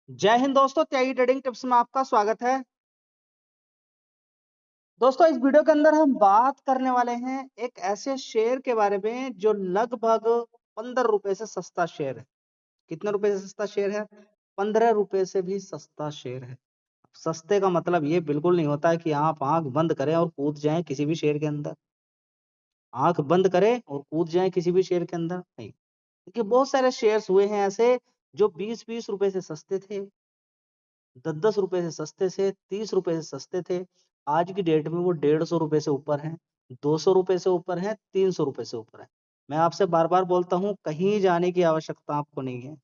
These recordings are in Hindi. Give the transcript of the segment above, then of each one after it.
जय हिंद दोस्तों, त्यागी ट्रेडिंग टिप्स में आपका स्वागत है। दोस्तों, इस वीडियो के अंदर हम बात करने वाले हैं एक ऐसे शेयर के बारे में जो लगभग 15 रुपए से सस्ता शेयर है। कितने रुपए से सस्ता शेयर है? 15 रुपए से भी सस्ता शेयर है। सस्ते का मतलब ये बिल्कुल नहीं होता है कि आप आंख बंद करें और कूद जाएं किसी भी शेयर के अंदर। आंख बंद करें और कूद जाएं किसी भी शेयर के अंदर नहीं। देखिए, बहुत सारे शेयर्स हुए हैं ऐसे जो 20-20 रुपए से सस्ते थे, 10-10 रुपए से सस्ते से, 30 रुपए से सस्ते थे। आज की डेट में वो 150 रुपए से ऊपर हैं, 200 रुपए से ऊपर हैं, 300 रुपए से ऊपर है। मैं आपसे बार बार बोलता हूँ, कहीं जाने की आवश्यकता आपको नहीं है।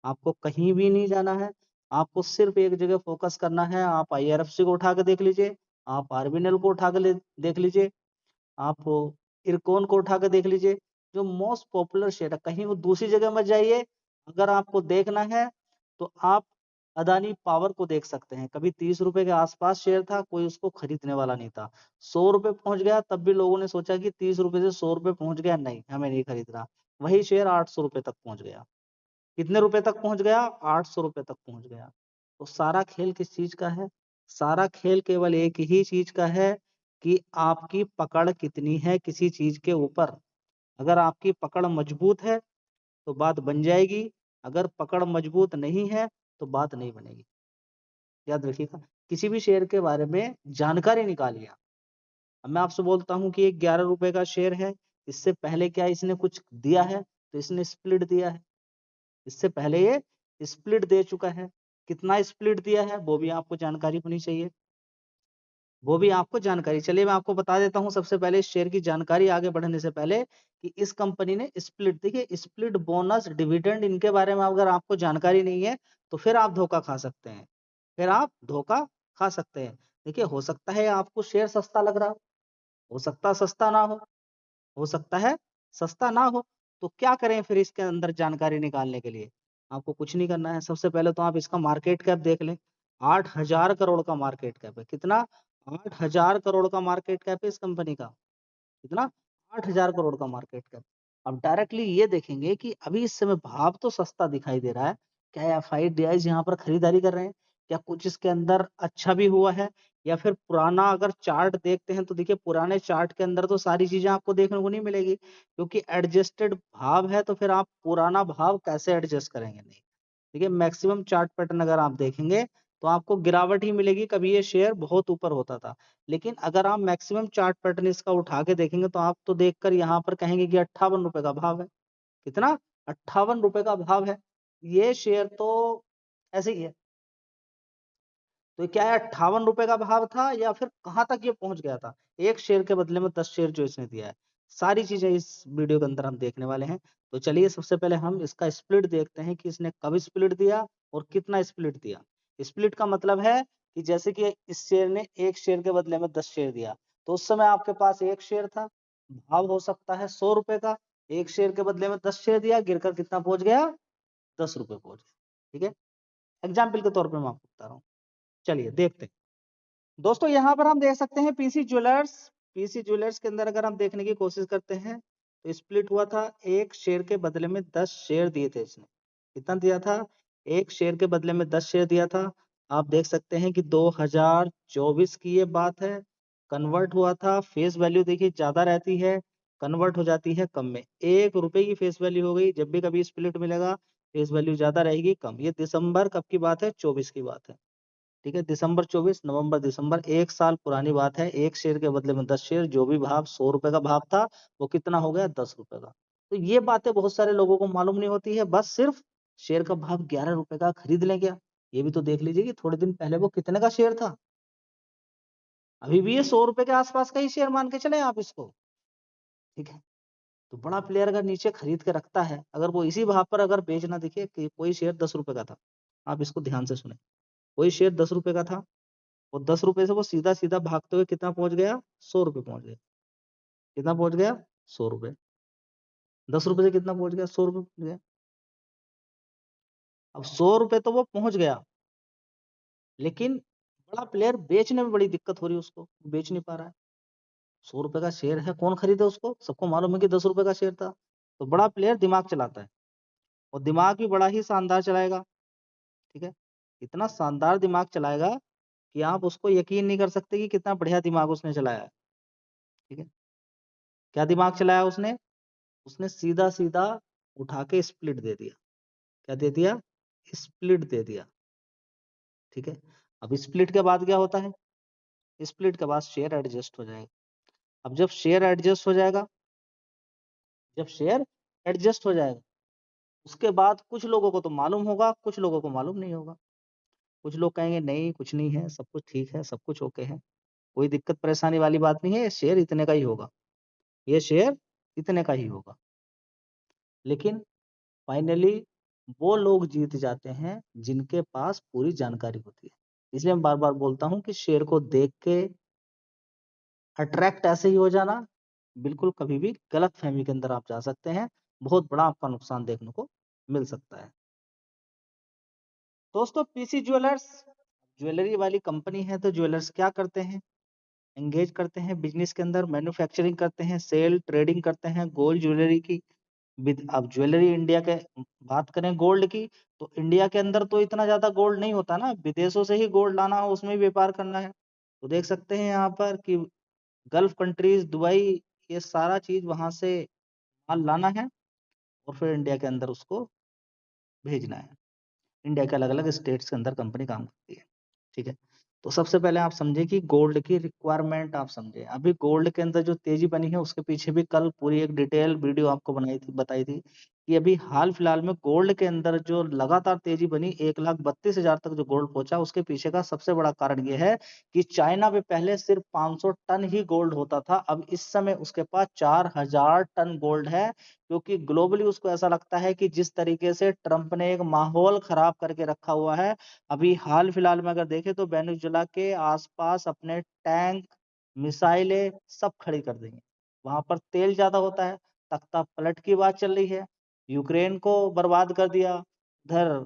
आपको कहीं भी नहीं जाना है। आपको सिर्फ एक जगह फोकस करना है। आप IRFC को उठा के देख लीजिए, आप आरबीएनएल को उठा के देख लीजिए, आप इरकॉन को उठा के देख लीजिए। जो मोस्ट पॉपुलर शेयर है, कहीं वो दूसरी जगह मत जाइए। अगर आपको देखना है तो आप अदानी पावर को देख सकते हैं। कभी 30 रुपए के आसपास शेयर था, कोई उसको खरीदने वाला नहीं था। 100 रुपए पहुंच गया, तब भी लोगों ने सोचा कि 30 रुपए से 100 रुपए पहुंच गया, नहीं हमें नहीं खरीदना। वही शेयर 800 रुपए तक पहुंच गया। कितने रुपए तक पहुंच गया? 800 रुपए तक पहुंच गया। तो सारा खेल किस चीज का है? सारा खेल केवल एक ही चीज का है कि आपकी पकड़ कितनी है किसी चीज के ऊपर। अगर आपकी पकड़ मजबूत है तो बात बन जाएगी, अगर पकड़ मजबूत नहीं है तो बात नहीं बनेगी। याद रखिएगा, किसी भी शेयर के बारे में जानकारी निकालिए। अब मैं आपसे बोलता हूँ कि ये 11 रुपए का शेयर है। इससे पहले क्या इसने कुछ दिया है? तो इसने स्प्लिट दिया है। इससे पहले ये स्प्लिट दे चुका है। कितना स्प्लिट दिया है वो भी आपको जानकारी होनी चाहिए। वो भी आपको जानकारी, चलिए मैं आपको बता देता हूँ सबसे पहले इस शेयर की जानकारी आगे बढ़ने से पहले कि इस कंपनी ने स्प्लिट, देखिए स्प्लिट, बोनस, डिविडेंड, इनके बारे में अगर आपको जानकारी नहीं है तो फिर आप धोखा खा सकते हैं। फिर आप धोखा खा सकते हैं। देखिए, हो सकता है आपको शेयर सस्ता लग रहा हो सकता सस्ता ना हो सकता है सस्ता ना हो। तो क्या करें फिर इसके अंदर जानकारी निकालने के लिए? आपको कुछ नहीं करना है। सबसे पहले तो आप इसका मार्केट कैप देख लें। 8,000 करोड़ का मार्केट कैप है। कितना? 8,000 करोड़ का मार्केट कैप है इस कंपनी का। कितना? 8,000 करोड़ का मार्केट कैप। अब डायरेक्टली ये देखेंगे कि अभी इस समय भाव तो सस्ता दिखाई दे रहा है। क्या एफआईडीआईज यहाँ पर खरीदारी कर रहे हैं? क्या कुछ इसके अंदर अच्छा भी हुआ है? या फिर पुराना अगर चार्ट देखते हैं तो देखिए, पुराने चार्ट के अंदर तो सारी चीजें आपको देखने को नहीं मिलेगी, क्योंकि एडजस्टेड भाव है। तो फिर आप पुराना भाव कैसे एडजस्ट करेंगे? नहीं। देखिए, मैक्सिमम चार्ट पैटर्न अगर आप देखेंगे तो आपको गिरावट ही मिलेगी। कभी ये शेयर बहुत ऊपर होता था, लेकिन अगर आप मैक्सिमम चार्ट पैटर्न इसका उठा के देखेंगे तो आप तो देखकर यहाँ पर कहेंगे कि 58 रुपए का भाव है। कितना? 58 रुपए का भाव है। ये शेयर तो ऐसे ही है। तो क्या है, 58 रुपए का भाव था या फिर कहां तक ये पहुंच गया था? एक शेयर के बदले में 10 शेयर जो इसने दिया है। सारी चीजें इस वीडियो के अंदर हम देखने वाले हैं। तो चलिए सबसे पहले हम इसका स्प्लिट देखते हैं कि इसने कब स्प्लिट दिया और कितना स्प्लिट दिया। स्प्लिट का मतलब है कि जैसे कि इस शेयर ने एक शेयर के बदले में 10 शेयर दिया, तो उस समय आपके पास एक शेयर था, भाव हो सकता है 100 रुपए का। एक शेयर के बदले में 10 शेयर दिया, गिरकर कितना पहुंच गया? 10 रुपए पहुंच गया। ठीक है, एग्जाम्पल के तौर पर मैं आपको बता रहा हूँ। चलिए देखते हैं। दोस्तों, यहाँ पर हम देख सकते हैं पीसी ज्वेलर्स। पीसी ज्वेलर्स के अंदर अगर हम देखने की कोशिश करते हैं तो स्प्लिट हुआ था। एक शेयर के बदले में 10 शेयर दिए थे इसने। कितना दिया था? एक शेयर के बदले में 10 शेयर दिया था। आप देख सकते हैं कि 2024 की ये बात है। कन्वर्ट हुआ था। फेस वैल्यू देखिए ज्यादा रहती है, कन्वर्ट हो जाती है कम में। 1 रुपए की फेस वैल्यू हो गई। जब भी कभी स्प्लिट मिलेगा, फेस वैल्यू ज्यादा रहेगी कम। ये दिसंबर कब की बात है? 24 की बात है। ठीक है, दिसंबर 24, नवंबर, दिसंबर, 1 साल पुरानी बात है। एक शेयर के बदले में 10 शेयर, जो भी भाव 100 रुपए का भाव था वो कितना हो गया? 10 रुपए का। तो ये बातें बहुत सारे लोगों को मालूम नहीं होती है। बस सिर्फ शेयर का भाव 11 रुपए का, खरीद लें क्या? ये भी तो देख लीजिए कि थोड़े दिन पहले वो कितने का शेयर था। अभी भी ये 100 रुपए के आसपास का ही शेयर मान के चले आप इसको। ठीक है, तो बड़ा प्लेयर अगर नीचे खरीद के रखता है, अगर वो इसी भाव पर अगर बेचना, देखिए कि कोई शेयर 10 रुपए का था। आप इसको ध्यान से सुने। कोई शेयर 10 रुपए का था और 10 रुपए से वो सीधा सीधा भागते हुए कितना पहुंच गया? 100 रुपए पहुंच गया। कितना पहुंच गया? 100 रुपए। 10 रुपए से कितना पहुंच गया? 100 रुपए पहुंच गया। अब 100 रुपए तो वो पहुंच गया, लेकिन बड़ा प्लेयर बेचने में बड़ी दिक्कत हो रही है उसको, बेच नहीं पा रहा है। 100 रुपए का शेयर है, कौन खरीदे उसको? सबको मालूम है कि 10 रुपए का शेयर था। तो बड़ा प्लेयर दिमाग चलाता है, और दिमाग भी बड़ा ही शानदार चलाएगा। ठीक है, इतना शानदार दिमाग चलाएगा कि आप उसको यकीन नहीं कर सकते कि कितना बढ़िया दिमाग उसने चलाया है। ठीक है, क्या दिमाग चलाया उसने? उसने सीधा सीधा उठा के स्प्लिट दे दिया। क्या दे दिया? स्प्लिट दे दिया। ठीक है, अब स्प्लिट के बाद क्या होता है? स्प्लिट के बाद शेयर एडजस्ट हो जाएगा। अब जब शेयर एडजस्ट हो जाएगा, जब शेयर एडजस्ट हो जाएगा, उसके बाद कुछ लोगों को तो मालूम होगा, कुछ लोगों को मालूम नहीं होगा। कुछ लोग कहेंगे नहीं कुछ नहीं है, सब कुछ ठीक है, सब कुछ ओके है, कोई दिक्कत परेशानी वाली बात नहीं है, ये शेयर इतने का ही होगा, ये शेयर इतने का ही होगा। लेकिन फाइनली वो लोग जीत जाते हैं जिनके पास पूरी जानकारी होती है। इसलिए मैं बार बार बोलता हूं कि शेयर को देख के अट्रैक्ट ऐसे ही हो जाना, बिल्कुल कभी भी गलत फहमी के अंदर आप जा सकते हैं, बहुत बड़ा आपका नुकसान देखने को मिल सकता है। दोस्तों, पीसी ज्वेलर्स ज्वेलरी वाली कंपनी है, तो ज्वेलर्स क्या करते हैं? एंगेज करते हैं बिजनेस के अंदर, मैन्युफैक्चरिंग करते हैं, सेल ट्रेडिंग करते हैं गोल्ड ज्वेलरी की। अब ज्वेलरी इंडिया के बात करें गोल्ड की, तो इंडिया के अंदर तो इतना ज्यादा गोल्ड नहीं होता ना, विदेशों से ही गोल्ड लाना हो, उसमें व्यापार करना है। तो देख सकते हैं यहाँ पर कि गल्फ कंट्रीज, दुबई, ये सारा चीज वहां से माल लाना है और फिर इंडिया के अंदर उसको भेजना है। इंडिया के अलग अलग स्टेट्स के अंदर कंपनी काम करती है। ठीक है, तो सबसे पहले आप समझे कि गोल्ड की रिक्वायरमेंट आप समझे। अभी गोल्ड के अंदर जो तेजी बनी है उसके पीछे भी कल पूरी एक डिटेल वीडियो आपको बताई थी कि अभी हाल फिलहाल में गोल्ड के अंदर जो लगातार तेजी बनी, 1,32,000 तक जो गोल्ड पहुंचा, उसके पीछे का सबसे बड़ा कारण ये है कि चाइना में पहले सिर्फ 500 टन ही गोल्ड होता था, अब इस समय उसके पास 4,000 टन गोल्ड है। क्योंकि ग्लोबली उसको ऐसा लगता है कि जिस तरीके से ट्रंप ने एक माहौल खराब करके रखा हुआ है, अभी हाल फिलहाल में अगर देखें तो वेनेजुएला के आसपास अपने टैंक, मिसाइलें सब खड़ी कर दी हैं। वहां पर तेल ज्यादा होता है, तख्ता पलट की बात चल रही है, यूक्रेन को बर्बाद कर दिया। उधर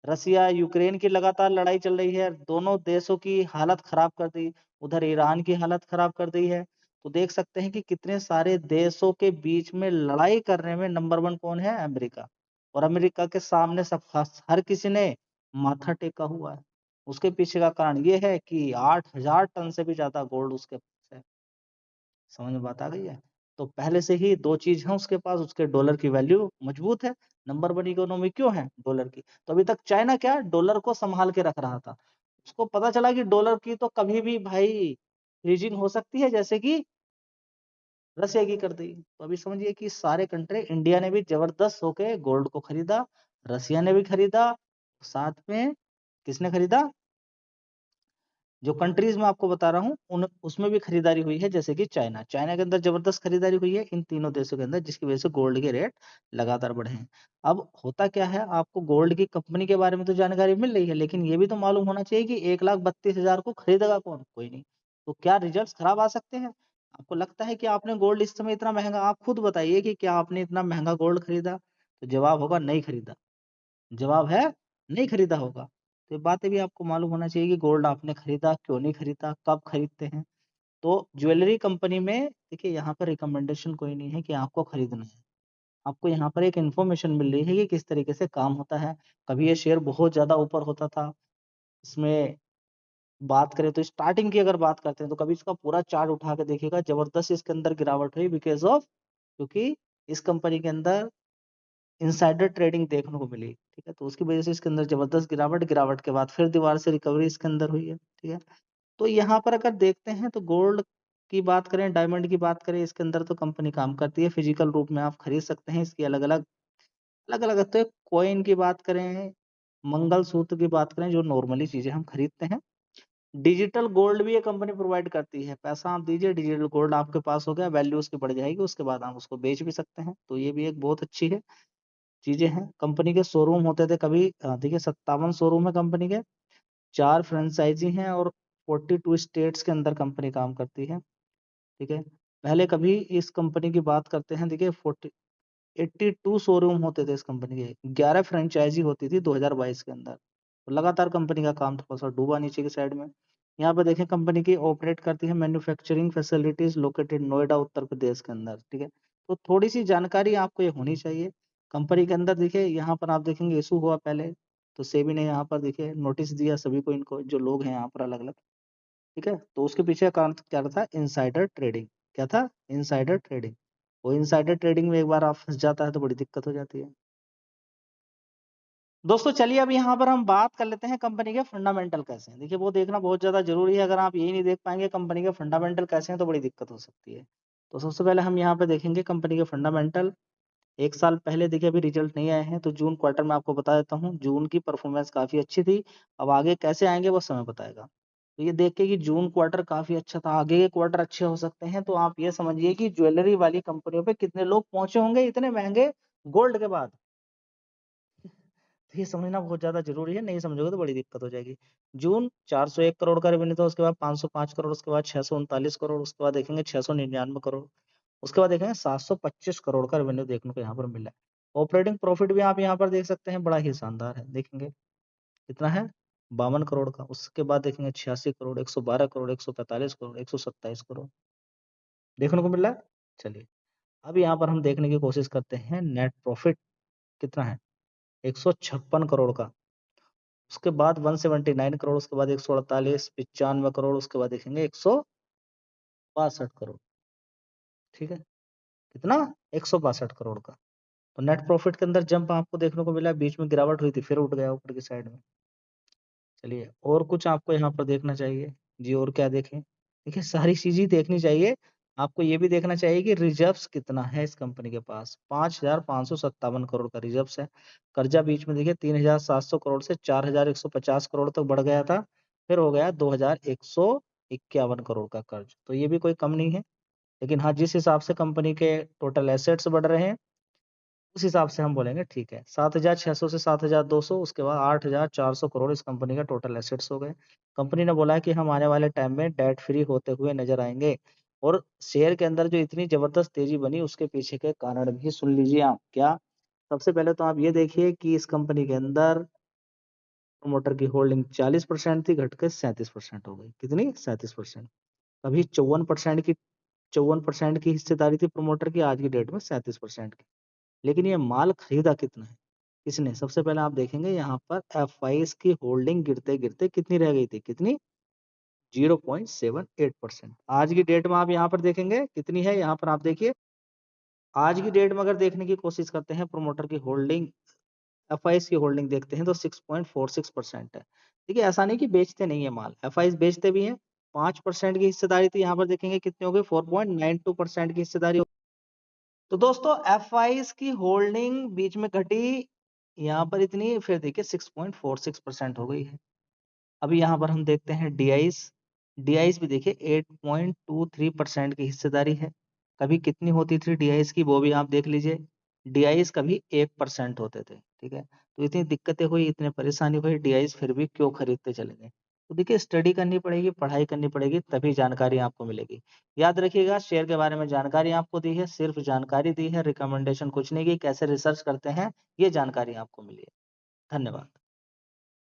रसिया यूक्रेन की लगातार लड़ाई चल रही है, दोनों देशों की हालत खराब कर दी। उधर ईरान की हालत खराब कर दी है। तो देख सकते हैं कि कितने सारे देशों के बीच में लड़ाई करने में नंबर 1 कौन है? अमेरिका। और अमेरिका के सामने सब हर किसी ने माथा टेका हुआ है। उसके पीछे का कारण ये है कि 8,000 टन से भी ज्यादा गोल्ड उसके पास है। समझ में बात आ गई है? तो पहले से ही दो चीज है उसके पास, उसके डॉलर की वैल्यू मजबूत है, नंबर 1 इकोनॉमी क्यों है? डॉलर की। तो अभी तक चाइना क्या डॉलर को संभाल के रख रहा था, उसको पता चला कि डॉलर की तो कभी भी भाई फ्रीजिंग हो सकती है, जैसे कि रसिया की कर दी। तो अभी समझिए कि सारे कंट्री, इंडिया ने भी जबरदस्त होके गोल्ड को खरीदा, रसिया ने भी खरीदा, साथ में किसने खरीदा? जो कंट्रीज में आपको बता रहा हूँ उन उसमें भी खरीदारी हुई है, जैसे कि चाइना। चाइना के अंदर जबरदस्त खरीदारी हुई है इन तीनों देशों के अंदर, जिसकी वजह से गोल्ड के रेट लगातार बढ़े हैं। अब होता क्या है, आपको गोल्ड की कंपनी के बारे में तो जानकारी मिल रही है, लेकिन ये भी तो मालूम होना चाहिए कि 1,32,000 को खरीदेगा कौन? कोई नहीं। तो क्या रिजल्ट खराब आ सकते हैं? आपको लगता है कि आपने गोल्ड इस समय इतना महंगा, आप खुद बताइए कि क्या आपने इतना महंगा गोल्ड खरीदा? तो जवाब होगा नहीं खरीदा। जवाब है नहीं खरीदा होगा। तो ये बातें भी आपको मालूम होना चाहिए कि गोल्ड आपने खरीदा, क्यों नहीं खरीदा, कब खरीदते हैं। तो ज्वेलरी कंपनी में देखिए, यहाँ पर रिकमेंडेशन कोई नहीं है कि आपको खरीदना है, आपको यहाँ पर एक इन्फॉर्मेशन मिल रही है कि किस तरीके से काम होता है। कभी ये शेयर बहुत ज्यादा ऊपर होता था, इसमें बात करें तो स्टार्टिंग की अगर बात करते हैं तो कभी इसका पूरा चार्ट उठा के देखिएगा, जबरदस्त इसके अंदर गिरावट हुई, बिकॉज ऑफ, क्योंकि इस कंपनी के अंदर इनसाइडर ट्रेडिंग देखने को मिली। ठीक है, तो उसकी वजह से इसके अंदर जबरदस्त गिरावट, गिरावट के बाद फिर दीवार से रिकवरी इसके अंदर हुई है। ठीक है, तो यहाँ पर अगर देखते हैं तो गोल्ड की बात करें, डायमंड की बात करें, इसके अंदर तो कंपनी काम करती है, फिजिकल रूप में आप खरीद सकते हैं, इसकी अलग अलग अलग अलग। तो कॉइन की बात करें, मंगल सूत्र की बात करें, जो नॉर्मली चीजें हम खरीदते हैं। डिजिटल गोल्ड भी ये कंपनी प्रोवाइड करती है, पैसा आप दीजिए, डिजिटल गोल्ड आपके पास हो गया, वैल्यू उसकी बढ़ जाएगी, उसके बाद आप उसको बेच भी सकते हैं। तो ये भी एक बहुत अच्छी है चीजें हैं। कंपनी के शोरूम होते थे कभी, देखिए 57 शोरूम है कंपनी के, 4 फ्रेंचाइजी हैं और 42 स्टेट्स के अंदर कंपनी काम करती है। ठीक है, पहले कभी इस कंपनी की बात करते हैं, देखिए 82 शोरूम होते थे इस कंपनी के, 11 फ्रेंचाइजी होती थी 2022 के अंदर। तो लगातार कंपनी का काम थोड़ा सा डूबा नीचे की साइड में। यहाँ पे देखें, कंपनी की ऑपरेट करती है manufacturing facilities located Noida Uttar Pradesh के अंदर। ठीक है, तो थोड़ी सी जानकारी आपको ये होनी चाहिए। कंपनी के अंदर देखिए, यहाँ पर आप देखेंगे इशू हुआ पहले, तो सेबी ने यहाँ पर देखिए नोटिस दिया सभी को, इनको जो लोग हैं यहाँ पर अलग अलग, ठीक है। तो उसके पीछे कारण क्या था, इनसाइडर ट्रेडिंग। क्या था, इनसाइडर ट्रेडिंग। वो इनसाइडर ट्रेडिंग में एक बार आप फंस जाता है तो बड़ी दिक्कत हो जाती है। दोस्तों चलिए अब यहाँ पर हम बात कर लेते हैं कंपनी के फंडामेंटल कैसे हैं। देखिए वो देखना बहुत ज्यादा जरूरी है, अगर आप यही नहीं देख पाएंगे कंपनी के फंडामेंटल कैसे हैं तो बड़ी दिक्कत हो सकती है। तो सबसे पहले हम यहाँ पे देखेंगे कंपनी के फंडामेंटल। एक साल पहले देखिए, अभी रिजल्ट नहीं आए हैं, तो जून क्वार्टर में आपको बता देता हूँ, जून की परफॉर्मेंस काफी अच्छी थी। अब आगे कैसे आएंगे वो समय बताएगा। तो ये देख के कि जून क्वार्टर काफी अच्छा था, आगे के क्वार्टर अच्छे हो सकते हैं, तो आप ये समझिए कि ज्वेलरी वाली कंपनियों पे कितने लोग पहुंचे होंगे इतने महंगे गोल्ड के बाद। तो ये समझना बहुत ज्यादा जरूरी है, नहीं समझोगे तो बड़ी दिक्कत हो जाएगी। जून 401 करोड़ का रेवेन्यू था, उसके बाद 505 करोड़, उसके बाद 639 करोड़, उसके बाद देखेंगे 699 करोड़, उसके बाद देखेंगे 725 करोड़ का रेवेन्यू देखने को यहाँ पर मिला है। ऑपरेटिंग प्रॉफिट भी आप यहाँ पर देख सकते हैं, बड़ा ही शानदार है, देखेंगे कितना है, 52 करोड़ का। उसके बाद देखेंगे 86 करोड़, 112 करोड़, 145 करोड़, 127 करोड़ देखने को मिल रहा है। चलिए अब यहाँ पर हम देखने की कोशिश करते हैं नेट प्रॉफिट कितना है, 156 करोड़ का। उसके बाद 179 करोड़, उसके बाद 148, 95 करोड़, उसके बाद देखेंगे 162 करोड़, ठीक है। कितना, 162 करोड़ का। तो नेट प्रॉफिट के अंदर जंप आपको देखने को मिला, बीच में गिरावट हुई थी फिर उठ गया ऊपर की साइड में। चलिए और कुछ आपको यहाँ पर देखना चाहिए जी, और क्या देखें, देखिए सारी चीजें देखनी चाहिए। आपको ये भी देखना चाहिए कि रिजर्व्स कितना है इस कंपनी के पास, 5,557 करोड़ का रिजर्व्स है। कर्जा बीच में देखिए 3,700 करोड़ से 4,150 करोड़ तक बढ़ गया था, फिर हो गया 2,151 करोड़ का कर्ज, तो ये भी कोई कम नहीं है। लेकिन हाँ, जिस हिसाब से कंपनी के टोटल एसेट्स बढ़ रहे हैं उस हिसाब से हम बोलेंगे ठीक है, 7,600 से 7,200, उसके बाद 8,400 करोड़ इस कंपनी का टोटल एसेट्स हो गए। कंपनी ने बोला है कि हम आने वाले टाइम में डेट फ्री होते हुए नजर आएंगे, और शेयर के अंदर जो इतनी जबरदस्त तेजी बनी उसके पीछे के कारण भी सुन लीजिए आप। क्या, सबसे पहले तो आप ये देखिए कि इस कंपनी के अंदर प्रोमोटर की होल्डिंग 40% थी, घट के 37% हो गई। कितनी, 37%। अभी 54% की हिस्सेदारी थी प्रोमोटर की, आज की डेट में 37% की। लेकिन ये माल खरीदा कितना है, किसने, सबसे पहले आप देखेंगे यहाँ पर एफ की होल्डिंग गिरते गिरते कितनी रह गई थी, कितनी, 0.78%। आज की डेट में आप यहाँ पर देखेंगे कितनी है, यहाँ पर आप देखिए आज की डेट में अगर देखने की कोशिश करते हैं प्रोमोटर की होल्डिंग, एफ की होल्डिंग देखते हैं तो 6.46% है। देखिए ऐसा नहीं कि बेचते नहीं है माल, एफ बेचते भी हैं। 5% की हिस्सेदारी थी, यहाँ पर देखेंगे कितनी हो गई, 4.92% की हिस्सेदारी। तो दोस्तों एफ की होल्डिंग बीच में घटी, यहाँ पर इतनी, फिर देखिए 6.46% हो गई है। अभी यहाँ पर हम देखते हैं डीआईस भी देखिए 8.23% की हिस्सेदारी है। कभी कितनी होती थी डीआईस की वो भी आप देख लीजिए, डीआईस कभी 1% होते थे, ठीक है। तो इतनी दिक्कतें हुई, इतनी परेशानी हुई, डीआईस फिर भी क्यों खरीदते चले गए। तो देखिए स्टडी करनी पड़ेगी, पढ़ाई करनी पड़ेगी, तभी जानकारी आपको मिलेगी। याद रखिएगा शेयर के बारे में जानकारी आपको दी है, सिर्फ जानकारी दी है, रिकमेंडेशन कुछ नहीं की, कैसे रिसर्च करते हैं ये जानकारी आपको मिली है। धन्यवाद।